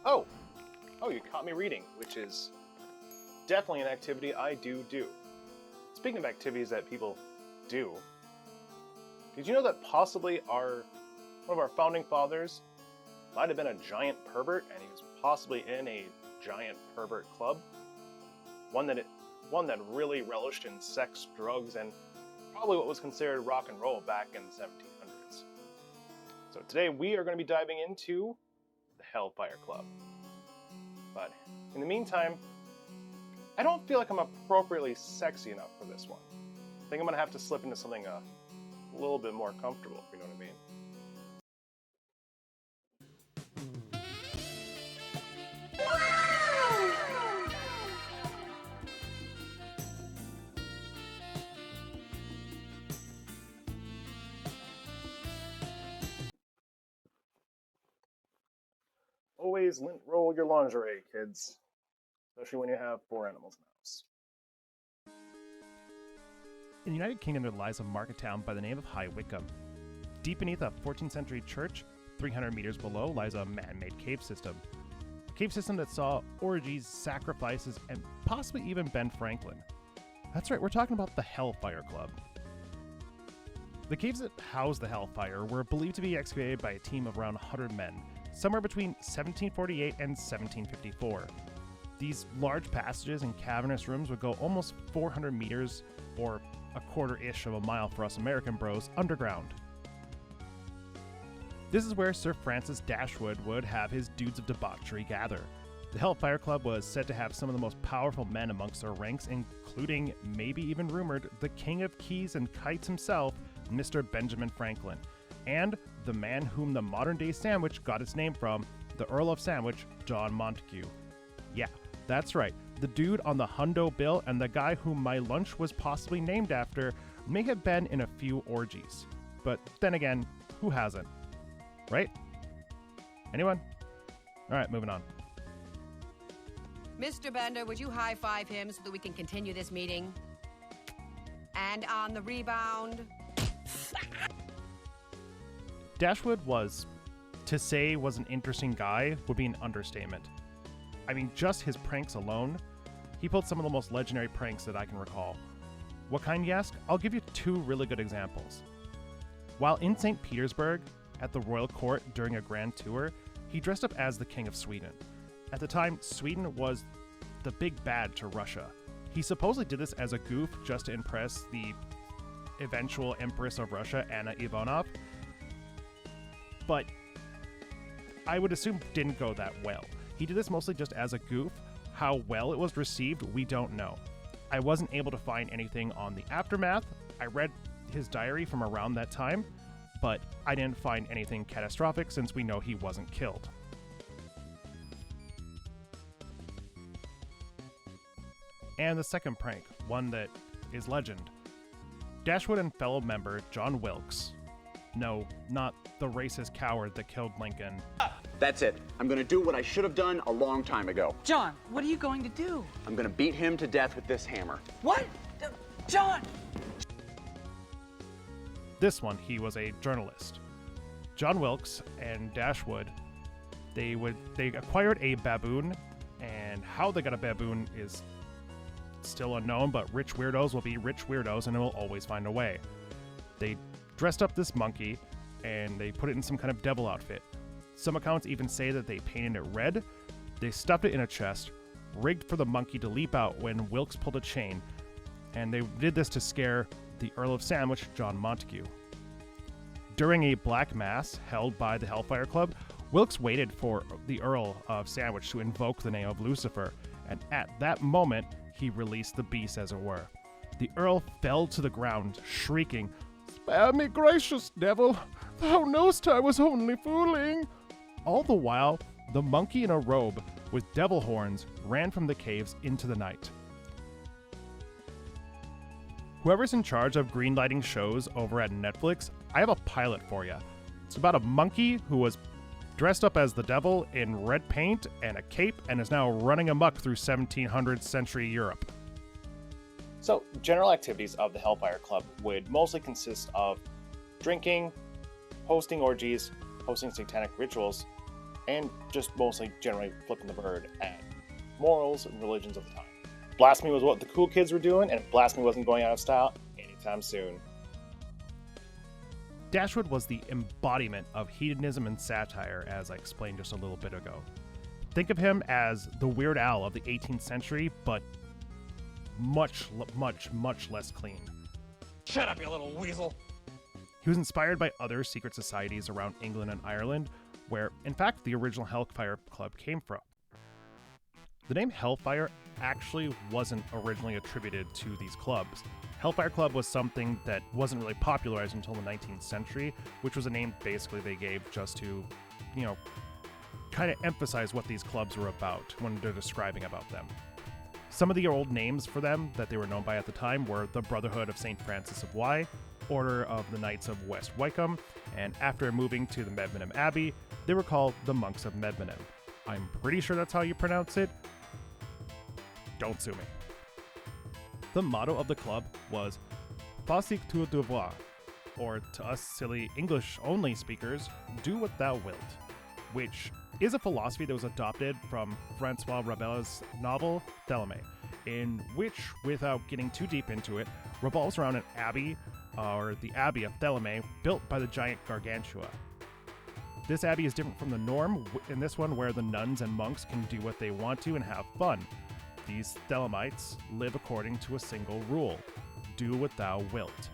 Oh! Oh, you caught me reading, which is definitely an activity I do. Speaking of activities that people do, did you know that possibly one of our founding fathers might have been a giant pervert, and he was possibly in a giant pervert club? One that really relished in sex, drugs, and probably what was considered rock and roll back in the 1700s. So today we are going to be diving into the Hellfire Club. But in the meantime, I don't feel like I'm appropriately sexy enough for this one. I think I'm going to have to slip into something a little bit more comfortable, if you know what I mean. Always lint roll your lingerie, kids. Especially when you have 4 animals in the house. In the United Kingdom, there lies a market town by the name of High Wycombe. Deep beneath a 14th century church, 300 meters below, lies a man-made cave system. A cave system that saw orgies, sacrifices, and possibly even Ben Franklin. That's right, we're talking about the Hellfire Club. The caves that house the Hellfire were believed to be excavated by a team of around 100 men, somewhere between 1748 and 1754. These large passages and cavernous rooms would go almost 400 meters, or a quarter-ish of a mile for us American bros, underground. This is where Sir Francis Dashwood would have his dudes of debauchery gather. The Hellfire Club was said to have some of the most powerful men amongst their ranks, including, maybe even rumored, the king of keys and kites himself, Mr. Benjamin Franklin, and the man whom the modern-day sandwich got its name from, the Earl of Sandwich, John Montagu. Yeah, that's right, the dude on the hundo bill and the guy whom my lunch was possibly named after may have been in a few orgies. But then again, who hasn't? Right? Anyone? Alright, moving on. Mr. Bender, would you high-five him so that we can continue this meeting? And on the rebound... Dashwood was an interesting guy would be an understatement. I mean, just his pranks alone, he pulled some of the most legendary pranks that I can recall. What kind, you ask? I'll give you 2 really good examples. While in St. Petersburg, at the royal court during a grand tour, he dressed up as the King of Sweden. At the time, Sweden was the big bad to Russia. He supposedly did this as a goof just to impress the eventual Empress of Russia, Anna Ivanov, but I would assume didn't go that well. He did this mostly just as a goof. How well it was received, we don't know. I wasn't able to find anything on the aftermath. I read his diary from around that time, but I didn't find anything catastrophic since we know he wasn't killed. And the second prank, one that is legend. Dashwood and fellow member John Wilkes, no, not the racist coward that killed Lincoln. That's it. I'm gonna do what I should have done a long time ago. John, what are you going to do? I'm gonna beat him to death with this hammer. What? John! This one, he was a journalist. John Wilkes and Dashwood, they acquired a baboon, and how they got a baboon is still unknown, but rich weirdos will be rich weirdos and it will always find a way. They dressed up this monkey and they put it in some kind of devil outfit. Some accounts even say that they painted it red. They stuffed it in a chest, rigged for the monkey to leap out when Wilkes pulled a chain, and they did this to scare the Earl of Sandwich, John Montagu. During a black mass held by the Hellfire Club, Wilkes waited for the Earl of Sandwich to invoke the name of Lucifer, and at that moment, he released the beast, as it were. The Earl fell to the ground, shrieking, "Spare me, gracious devil! Thou knowst I was only fooling!" All the while, the monkey in a robe with devil horns ran from the caves into the night. Whoever's in charge of greenlighting shows over at Netflix, I have a pilot for you. It's about a monkey who was dressed up as the devil in red paint and a cape and is now running amok through 1700th century Europe. So, general activities of the Hellfire Club would mostly consist of drinking, hosting orgies, hosting satanic rituals, and just mostly generally flipping the bird at morals and religions of the time. Blasphemy was what the cool kids were doing, and blasphemy wasn't going out of style anytime soon. Dashwood was the embodiment of hedonism and satire, as I explained just a little bit ago. Think of him as the Weird Al of the 18th century, but much less clean. Shut up, you little weasel! He was inspired by other secret societies around England and Ireland, where, in fact, the original Hellfire Club came from. The name Hellfire actually wasn't originally attributed to these clubs. Hellfire Club was something that wasn't really popularized until the 19th century, which was a name basically they gave just to, kind of emphasize what these clubs were about when they're describing about them. Some of the old names for them that they were known by at the time were the Brotherhood of St. Francis of Wye, Order of the Knights of West Wycombe, and after moving to the Medmenham Abbey, they were called the Monks of Medmenham. I'm pretty sure that's how you pronounce it. Don't sue me. The motto of the club was "Fais tu devoir," or to us silly English-only speakers, "Do what thou wilt," which is a philosophy that was adopted from Francois Rabelais' novel Theleme, in which, without getting too deep into it, revolves around an abbey, or the Abbey of Theleme, built by the giant Gargantua. This abbey is different from the norm in this one, where the nuns and monks can do what they want to and have fun. These Thelemites live according to a single rule: do what thou wilt.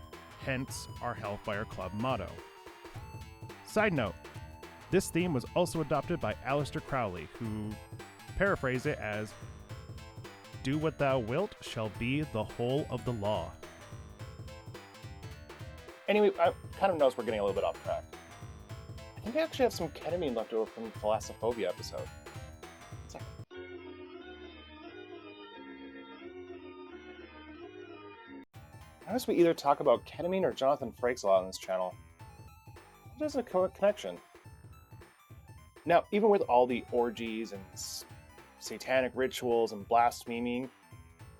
Hence our Hellfire Club motto. Side note, this theme was also adopted by Aleister Crowley, who paraphrased it as, "Do what thou wilt shall be the whole of the law." Anyway, I kind of noticed we're getting a little bit off track. I think I actually have some ketamine left over from the Thalassophobia episode. One second. I notice we either talk about ketamine or Jonathan Frakes a lot on this channel. There's a connection. Now, even with all the orgies and satanic rituals and blasphemy,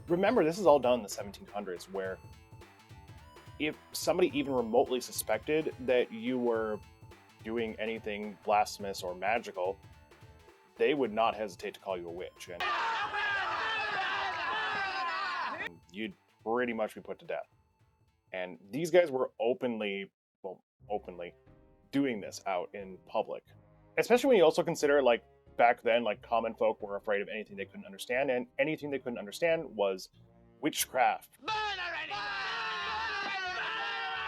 remember this is all done in the 1700s, where if somebody even remotely suspected that you were doing anything blasphemous or magical, they would not hesitate to call you a witch, and you'd pretty much be put to death. And these guys were openly doing this out in public. Especially when you also consider, like, back then, like, common folk were afraid of anything they couldn't understand, and anything they couldn't understand was witchcraft.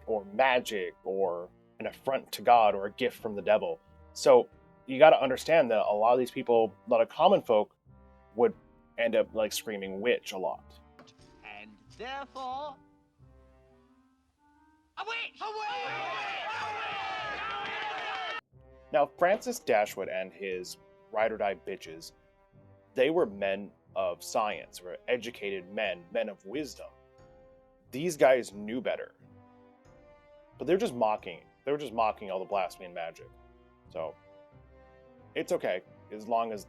Or magic, or an affront to God, or a gift from the devil. So you got to understand that a lot of these people, a lot of common folk, would end up like screaming witch a lot. And therefore, a witch! A witch! Now, Francis Dashwood and his ride or die bitches, they were men of science, were educated men of wisdom. These guys knew better. But they're just mocking. They were just mocking all the blasphemy and magic. So, it's okay, as long as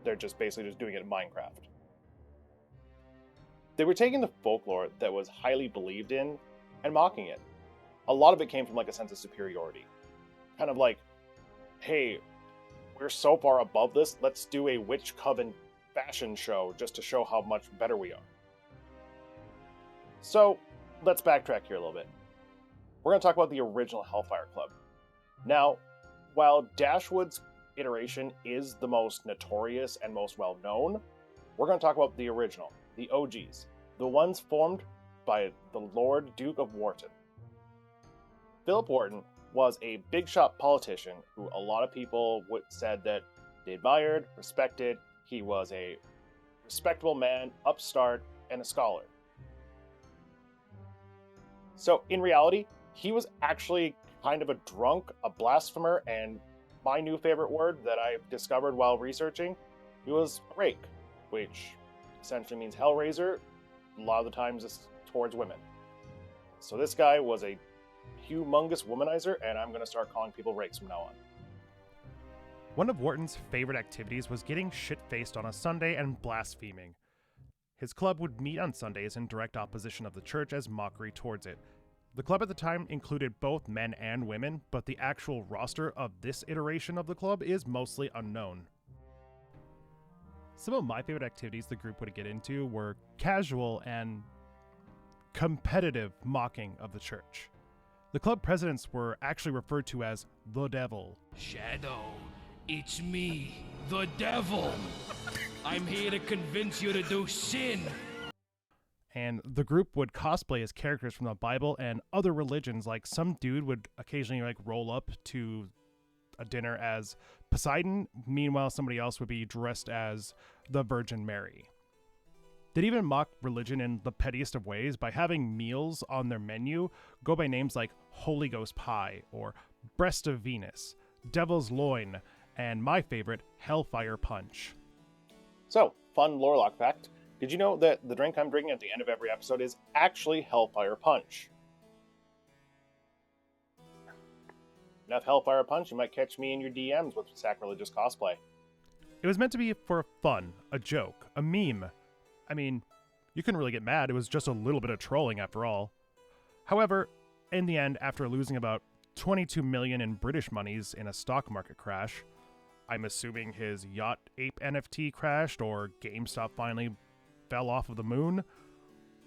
they're just basically just doing it in Minecraft. They were taking the folklore that was highly believed in and mocking it. A lot of it came from like a sense of superiority. Kind of like, hey, we're so far above this, let's do a witch coven fashion show just to show how much better we are. So, let's backtrack here a little bit. We're going to talk about the original Hellfire Club. Now, while Dashwood's iteration is the most notorious and most well-known, we're going to talk about the original, the OGs, the ones formed by the Lord Duke of Wharton. Philip Wharton was a big-shot politician who a lot of people said that they admired, respected. He was a respectable man, upstart, and a scholar. So, in reality, he was actually kind of a drunk, a blasphemer, and my new favorite word that I discovered while researching, he was a rake, which essentially means hellraiser. A lot of the times it's towards women. So this guy was a humongous womanizer, and I'm going to start calling people rakes from now on. One of Wharton's favorite activities was getting shit-faced on a Sunday and blaspheming. His club would meet on Sundays in direct opposition of the church as mockery towards it. The club at the time included both men and women, but the actual roster of this iteration of the club is mostly unknown. Some of my favorite activities the group would get into were casual and competitive mocking of the church. The club presidents were actually referred to as the devil. Shadow, it's me, the devil. I'm here to convince you to do sin. And the group would cosplay as characters from the Bible and other religions. Like some dude would occasionally roll up to a dinner as Poseidon, meanwhile somebody else would be dressed as the Virgin Mary. They'd even mock religion in the pettiest of ways by having meals on their menu go by names like Holy Ghost Pie or Breast of Venus, Devil's Loin, and my favorite, Hellfire Punch. So, fun Lorelock fact. Did you know that the drink I'm drinking at the end of every episode is actually Hellfire Punch? Enough Hellfire Punch, you might catch me in your DMs with sacrilegious cosplay. It was meant to be for fun, a joke, a meme. I mean, you couldn't really get mad, it was just a little bit of trolling after all. However, in the end, after losing about 22 million in British monies in a stock market crash, I'm assuming his Yacht Ape NFT crashed or GameStop finally fell off of the moon,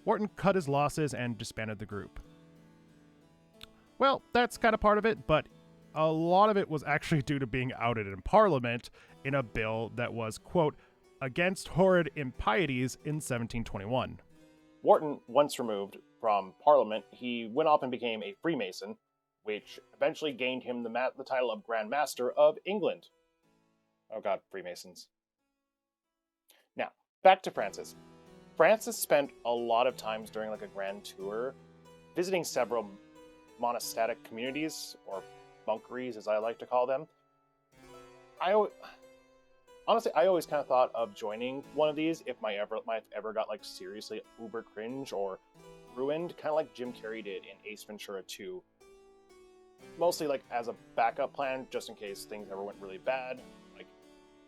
Wharton cut his losses and disbanded the group. Well, that's kind of part of it, but a lot of it was actually due to being outed in Parliament in a bill that was, quote, against horrid impieties in 1721. Wharton, once removed from Parliament, he went off and became a Freemason, which eventually gained him the title of Grand Master of England. Oh god, Freemasons. Now, back to Francis. Francis spent a lot of times during a grand tour visiting several monastic communities, or monkeries as I like to call them. Honestly, I always kind of thought of joining one of these if my life ever got seriously uber cringe or ruined, kind of like Jim Carrey did in Ace Ventura 2. Mostly as a backup plan, just in case things ever went really bad.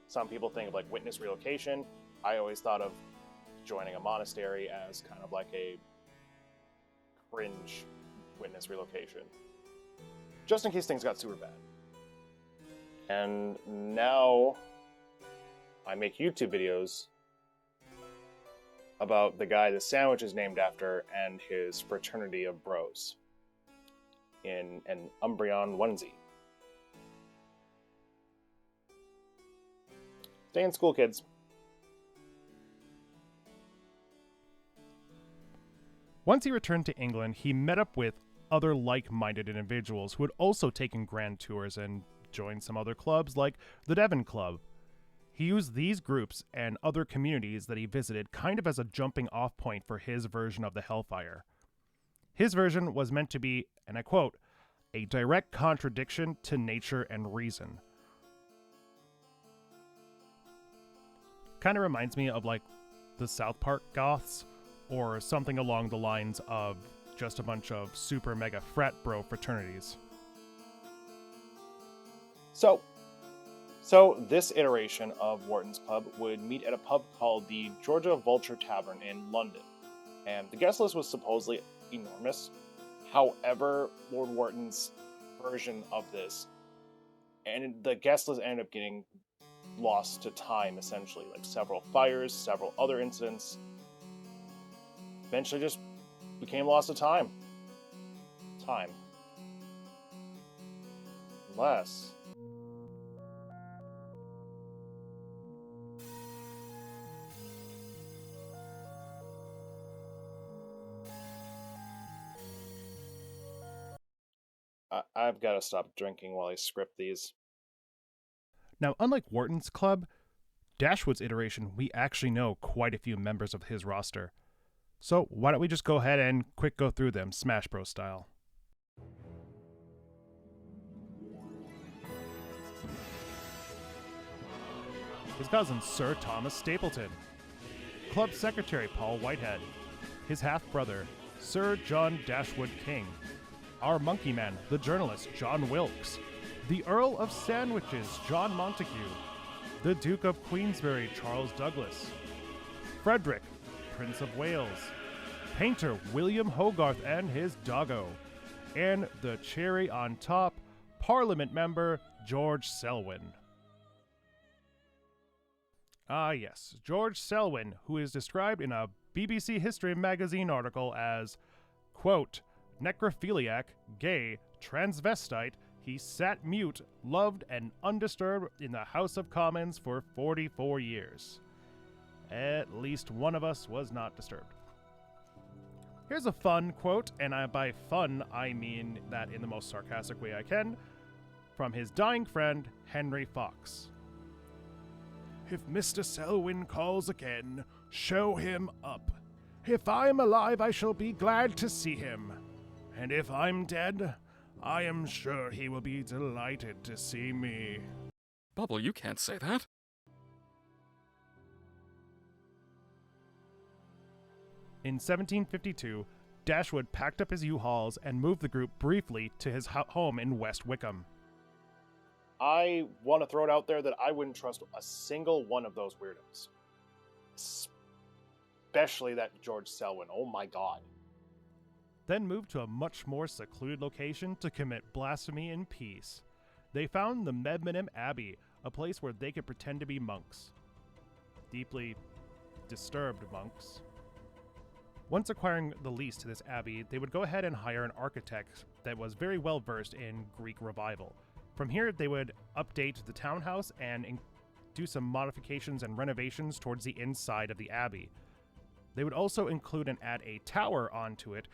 Some people think of witness relocation. I always thought of joining a monastery as kind of a cringe witness relocation. Just in case things got super bad. And now I make YouTube videos about the guy the sandwich is named after and his fraternity of bros in an Umbreon onesie. Stay in school, kids. Once he returned to England, he met up with other like-minded individuals who had also taken grand tours and joined some other clubs like the Devon Club. He used these groups and other communities that he visited kind of as a jumping-off point for his version of the Hellfire. His version was meant to be, and I quote, a direct contradiction to nature and reason. Kind of reminds me of the South Park goths, or something along the lines of just a bunch of super mega frat bro fraternities. So this iteration of Wharton's Club would meet at a pub called the Georgia Vulture Tavern in London, and the guest list was supposedly enormous. However, Lord Wharton's version of this, and the guest list ended up getting lost to time, essentially. Several fires, several other incidents, eventually just became lost to time. Unless... I've got to stop drinking while I script these. Now, unlike Wharton's club, Dashwood's iteration, we actually know quite a few members of his roster. So why don't we just go ahead and quick go through them, Smash Bros. Style. His cousin, Sir Thomas Stapleton. Club Secretary, Paul Whitehead. His half-brother, Sir John Dashwood King. Our monkey man, the journalist, John Wilkes. The Earl of Sandwiches, John Montague. The Duke of Queensberry, Charles Douglas. Frederick, Prince of Wales. Painter, William Hogarth and his doggo. and the cherry on top, Parliament member George Selwyn. Ah yes, George Selwyn, who is described in a BBC History magazine article as, quote, necrophiliac, gay, transvestite, he sat mute, loved and undisturbed in the House of Commons for 44 years. At least one of us was not disturbed. Here's a fun quote, and by fun I mean that in the most sarcastic way I can, from his dying friend, Henry Fox. If Mr. Selwyn calls again, show him up. If I'm alive, I shall be glad to see him. And if I'm dead, I am sure he will be delighted to see me. Bubble, you can't say that. In 1752, Dashwood packed up his U-Hauls and moved the group briefly to his home in West Wickham. I want to throw it out there that I wouldn't trust a single one of those weirdos. Especially that George Selwyn. Oh my god. Then moved to a much more secluded location to commit blasphemy in peace. They found the Medmenham Abbey, a place where they could pretend to be monks. Deeply disturbed monks. Once acquiring the lease to this abbey, they would go ahead and hire an architect that was very well versed in Greek revival. From here, they would update the townhouse and do some modifications and renovations towards the inside of the abbey. They would also include and add a tower onto it,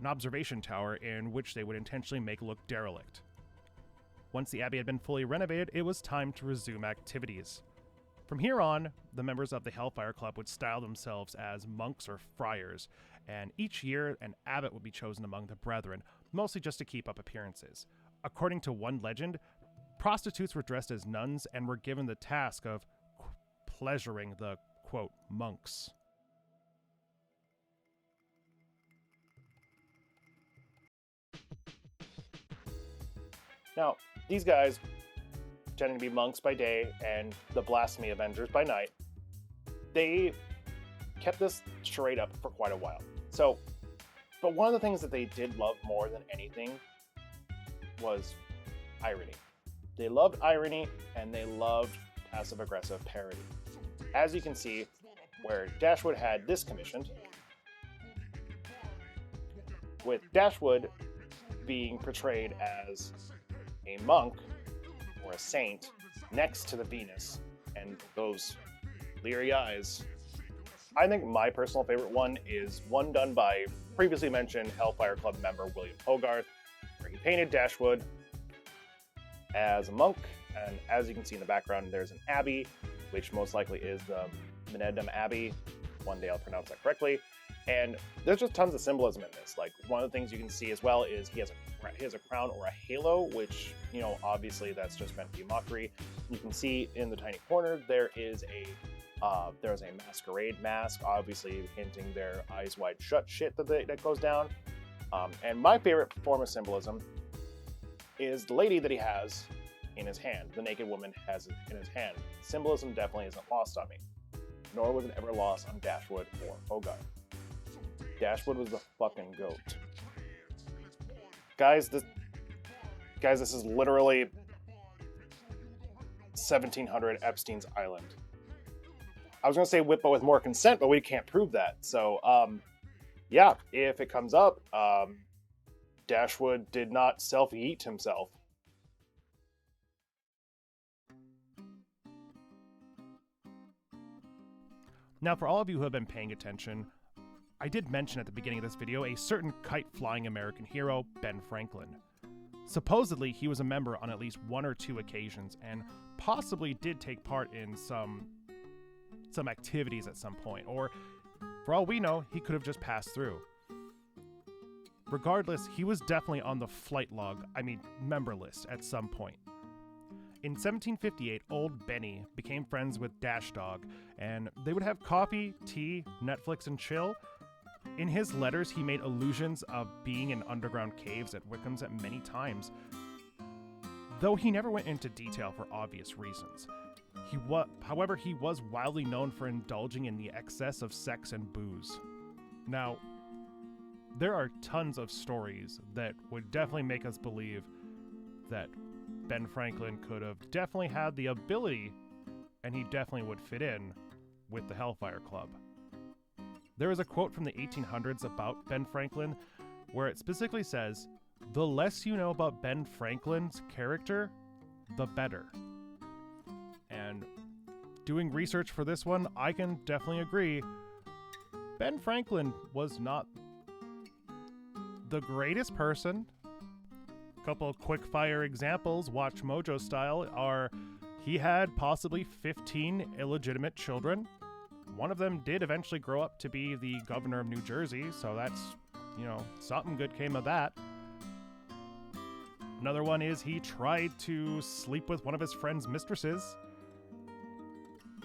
an observation tower in which they would intentionally make look derelict. Once the abbey had been fully renovated, it was time to resume activities. From here on, the members of the Hellfire Club would style themselves as monks or friars, and each year an abbot would be chosen among the brethren, mostly just to keep up appearances. According to one legend, prostitutes were dressed as nuns and were given the task of pleasuring the, quote, monks. Now, these guys, tending to be monks by day and the blasphemy avengers by night, they kept this charade up for quite a while. But one of the things that they did love more than anything was irony. They loved irony and they loved passive-aggressive parody. As you can see, where Dashwood had this commissioned, with Dashwood being portrayed as a monk or a saint next to the Venus and those leery eyes. I think my personal favorite one is one done by previously mentioned Hellfire Club member William Hogarth, where he painted Dashwood as a monk, and as you can see in the background, there's an abbey, which most likely is the Medmenham Abbey. One day I'll pronounce that correctly. And there's just tons of symbolism in this. Like, one of the things you can see as well is he has a crown or a halo, which, you know, obviously that's just meant to be mockery. You can see in the tiny corner there's a masquerade mask, obviously hinting their eyes wide shut shit that goes down. And my favorite form of symbolism is the lady that he has in his hand. The naked woman has it in his hand. Symbolism definitely isn't lost on me, nor was it ever lost on Dashwood or Hogarth. Dashwood was the fucking goat. Guys, this is literally 1700 Epstein's Island. I was going to say but with more consent, but we can't prove that. So, yeah, if it comes up, Dashwood did not self-eat himself. Now, for all of you who have been paying attention, I did mention at the beginning of this video a certain kite-flying American hero, Ben Franklin. Supposedly, he was a member on at least one or two occasions, and possibly did take part in some activities at some point, or for all we know, he could have just passed through. Regardless, he was definitely on the member list at some point. In 1758, Old Benny became friends with Dash Dog, and they would have coffee, tea, Netflix, and chill. In his letters, he made allusions of being in underground caves at Wickham's at many times, though he never went into detail for obvious reasons. However, he was widely known for indulging in the excess of sex and booze. Now, there are tons of stories that would definitely make us believe that Ben Franklin could have definitely had the ability, and he definitely would fit in with the Hellfire Club. There is a quote from the 1800s about Ben Franklin where it specifically says, "The less you know about Ben Franklin's character, the better." And doing research for this one, I can definitely agree. Ben Franklin was not the greatest person. A couple of quick fire examples, Watch Mojo style, are he had possibly 15 illegitimate children. One of them did eventually grow up to be the governor of New Jersey, so that's, something good came of that. Another one is he tried to sleep with one of his friend's mistresses.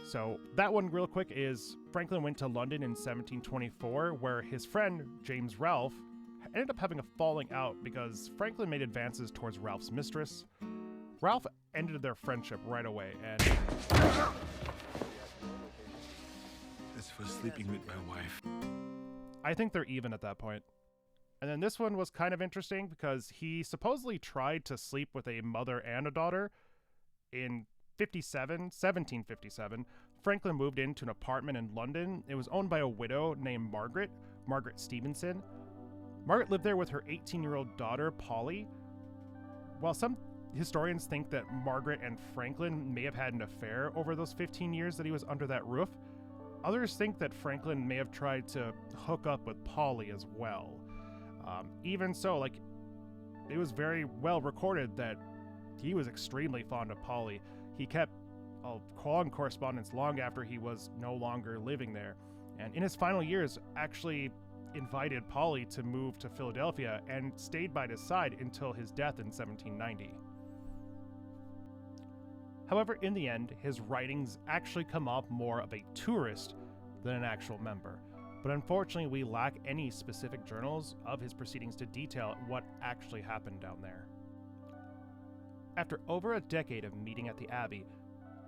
So that one real quick is Franklin went to London in 1724, where his friend, James Ralph, ended up having a falling out because Franklin made advances towards Ralph's mistress. Ralph ended their friendship right away, and as for sleeping with my wife, I think they're even at that point. And then this one was kind of interesting because he supposedly tried to sleep with a mother and a daughter. In 1757, Franklin moved into an apartment in London. It was owned by a widow named Margaret Stevenson. Margaret lived there with her 18-year-old daughter, Polly. While some historians think that Margaret and Franklin may have had an affair over those 15 years that he was under that roof, others think that Franklin may have tried to hook up with Polly as well. Even so, it was very well recorded that he was extremely fond of Polly. He kept a long correspondence long after he was no longer living there. And in his final years, actually invited Polly to move to Philadelphia and stayed by his side until his death in 1790. However, in the end, his writings actually come off more of a tourist than an actual member. But unfortunately, we lack any specific journals of his proceedings to detail what actually happened down there. After over a decade of meeting at the Abbey,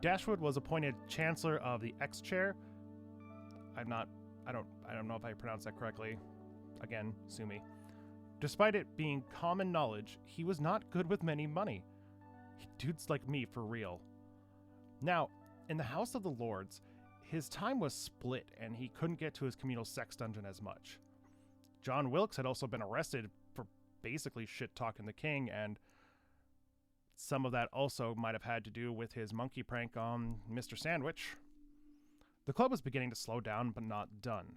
Dashwood was appointed Chancellor of the Exchequer. I don't know if I pronounced that correctly. Again, sue me. Despite it being common knowledge, he was not good with many money. Dude's like me for real. Now, in the House of the Lords, his time was split and he couldn't get to his communal sex dungeon as much. John Wilkes had also been arrested for basically shit-talking the king, and some of that also might have had to do with his monkey prank on Mr. Sandwich. The club was beginning to slow down, but not done.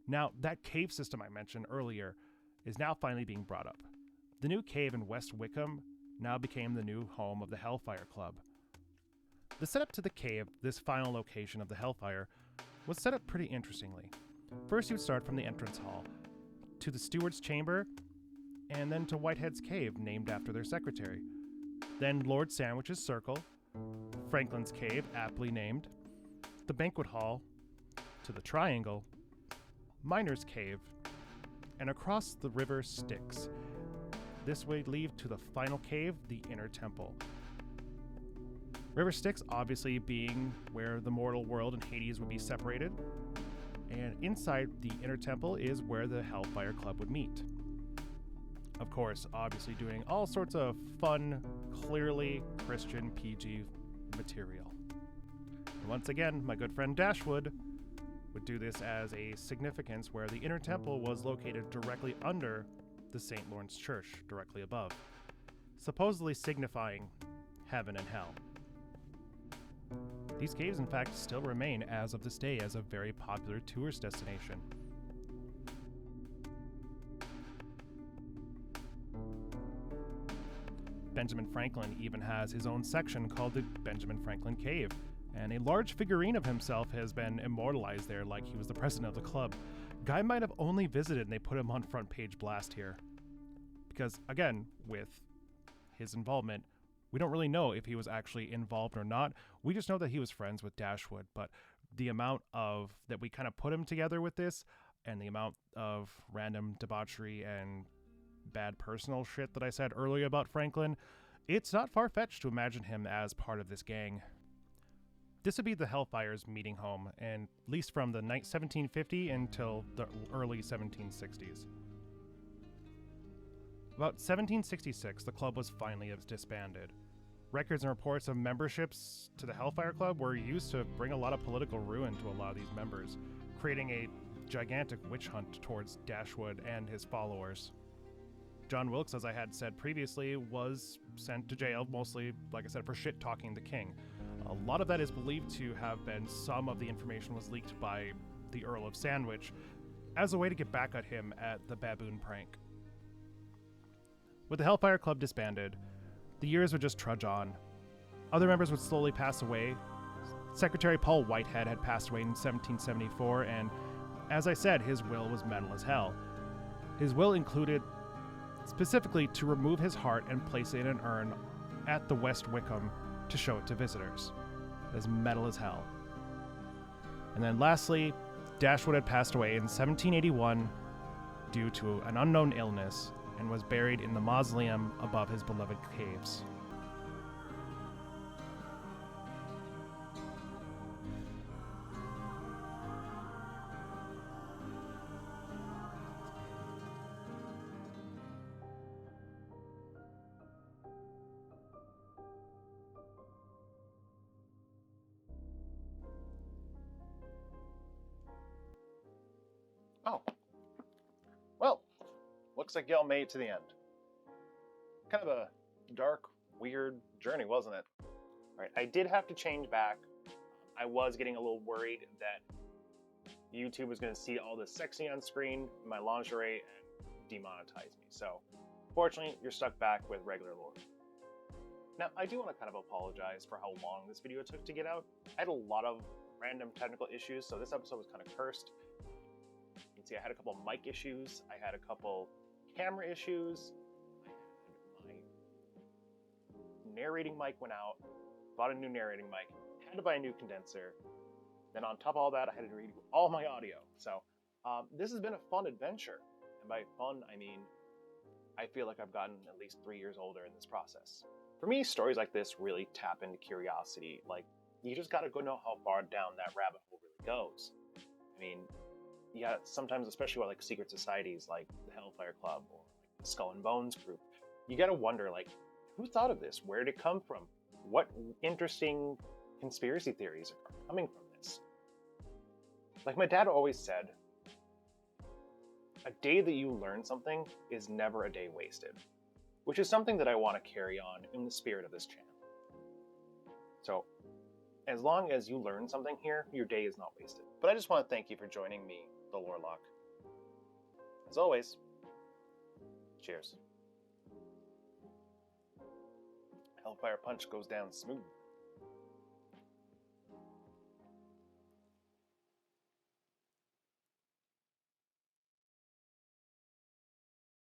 Now, that cave system I mentioned earlier is now finally being brought up. The new cave in West Wickham now became the new home of the Hellfire Club. The setup to the cave, this final location of the Hellfire, was set up pretty interestingly. First, you would start from the entrance hall, to the steward's chamber, and then to Whitehead's cave, named after their secretary. Then Lord Sandwich's circle, Franklin's cave, aptly named, the banquet hall, to the triangle, Miner's cave, and across the river Styx. This would lead to the final cave, the inner temple. River Styx obviously being where the mortal world and Hades would be separated, and inside the inner temple is where the Hellfire Club would meet. Of course, obviously doing all sorts of fun, clearly Christian PG material. And once again, my good friend Dashwood would do this as a significance where the inner temple was located directly under the St. Lawrence Church, directly above, supposedly signifying heaven and hell. These caves, in fact, still remain as of this day as a very popular tourist destination. Benjamin Franklin even has his own section called the Benjamin Franklin Cave, and a large figurine of himself has been immortalized there like he was the president of the club. Guy might have only visited and they put him on front page blast here. Because, again, with his involvement, we don't really know if he was actually involved or not. We just know that he was friends with Dashwood, but the amount of that we kind of put him together with this, and the amount of random debauchery and bad personal shit that I said earlier about Franklin, it's not far-fetched to imagine him as part of this gang. This would be the Hellfire's meeting home, and at least from the 1750 until the early 1760s. About 1766, the club was finally disbanded. Records and reports of memberships to the Hellfire Club were used to bring a lot of political ruin to a lot of these members, creating a gigantic witch hunt towards Dashwood and his followers. John Wilkes, as I had said previously, was sent to jail, mostly, like I said, for shit-talking the king. A lot of that is believed to have been some of the information was leaked by the Earl of Sandwich as a way to get back at him at the baboon prank. With the Hellfire Club disbanded, the years would just trudge on. Other members would slowly pass away. Secretary Paul Whitehead had passed away in 1774, and as I said, his will was metal as hell. His will included specifically to remove his heart and place it in an urn at the West Wickham to show it to visitors. As metal as hell. And then lastly, Dashwood had passed away in 1781 due to an unknown illness and was buried in the mausoleum above his beloved caves. Oh. Well, looks like y'all made it to the end. Kind of a dark, weird journey, wasn't it? Alright, I did have to change back. I was getting a little worried that YouTube was going to see all this sexy on screen, my lingerie, and demonetize me. So, fortunately, you're stuck back with regular lore. Now, I do want to kind of apologize for how long this video took to get out. I had a lot of random technical issues, so this episode was kind of cursed. You can see I had a couple mic issues, I had a couple camera issues, my narrating mic went out, bought a new narrating mic, had to buy a new condenser, then on top of all that I had to redo all my audio. So this has been a fun adventure, and by fun I mean I feel like I've gotten at least 3 years older in this process. For me, stories like this really tap into curiosity. Like, you just gotta go know how far down that rabbit hole really goes. I mean, yeah, sometimes, especially with like secret societies like the Hellfire Club or like the Skull and Bones group, you gotta wonder, like, who thought of this? Where did it come from? What interesting conspiracy theories are coming from this? Like my dad always said, a day that you learn something is never a day wasted, which is something that I want to carry on in the spirit of this channel. So, as long as you learn something here, your day is not wasted. But I just want to thank you for joining me, the Lorelock. As always, cheers. Hellfire Punch goes down smooth.